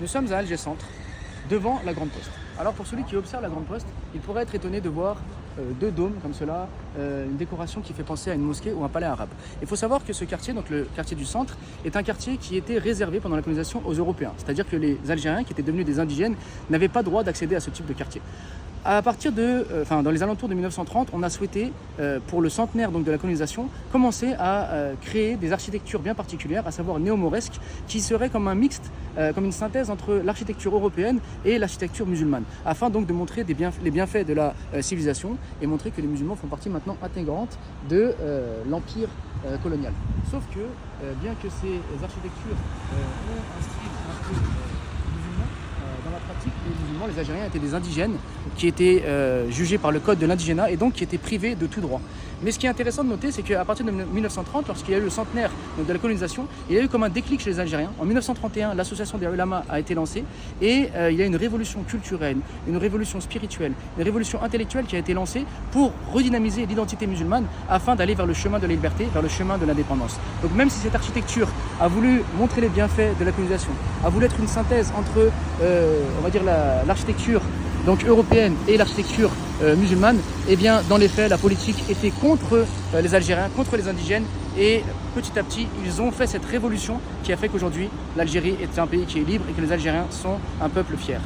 Nous sommes à Alger Centre, devant la Grande Poste. Alors pour celui qui observe la Grande Poste, il pourrait être étonné de voir deux dômes comme cela, une décoration qui fait penser à une mosquée ou un palais arabe. Il faut savoir que ce quartier, donc le quartier du centre, est un quartier qui était réservé pendant la colonisation aux Européens. C'est-à-dire que les Algériens qui étaient devenus des indigènes n'avaient pas droit d'accéder à ce type de quartier. À partir de, dans les alentours de 1930, on a souhaité, pour le centenaire donc, de la colonisation, commencer à créer des architectures bien particulières, à savoir néo-mauresques, qui seraient comme un mixte, comme une synthèse entre l'architecture européenne et l'architecture musulmane, afin donc de montrer les bienfaits de la civilisation et montrer que les musulmans font partie maintenant intégrante de l'empire colonial. Sauf que, bien que ces architectures ont un style un peu musulman, dans la pratique, les musulmans, les Algériens étaient des indigènes qui étaient jugés par le code de l'indigénat et donc qui étaient privés de tout droit. Mais ce qui est intéressant de noter, c'est qu'à partir de 1930, lorsqu'il y a eu le centenaire de la colonisation, il y a eu comme un déclic chez les Algériens. En 1931, l'association des ulama a été lancée et il y a une révolution culturelle, une révolution spirituelle, une révolution intellectuelle qui a été lancée pour redynamiser l'identité musulmane afin d'aller vers le chemin de la liberté, vers le chemin de l'indépendance. Donc même si cette architecture a voulu montrer les bienfaits de la colonisation, a voulu être une synthèse entre, on va dire, l'architecture donc européenne et l'architecture musulmane, eh bien dans les faits la politique était contre les Algériens, contre les indigènes, et petit à petit ils ont fait cette révolution qui a fait qu'aujourd'hui l'Algérie est un pays qui est libre et que les Algériens sont un peuple fier.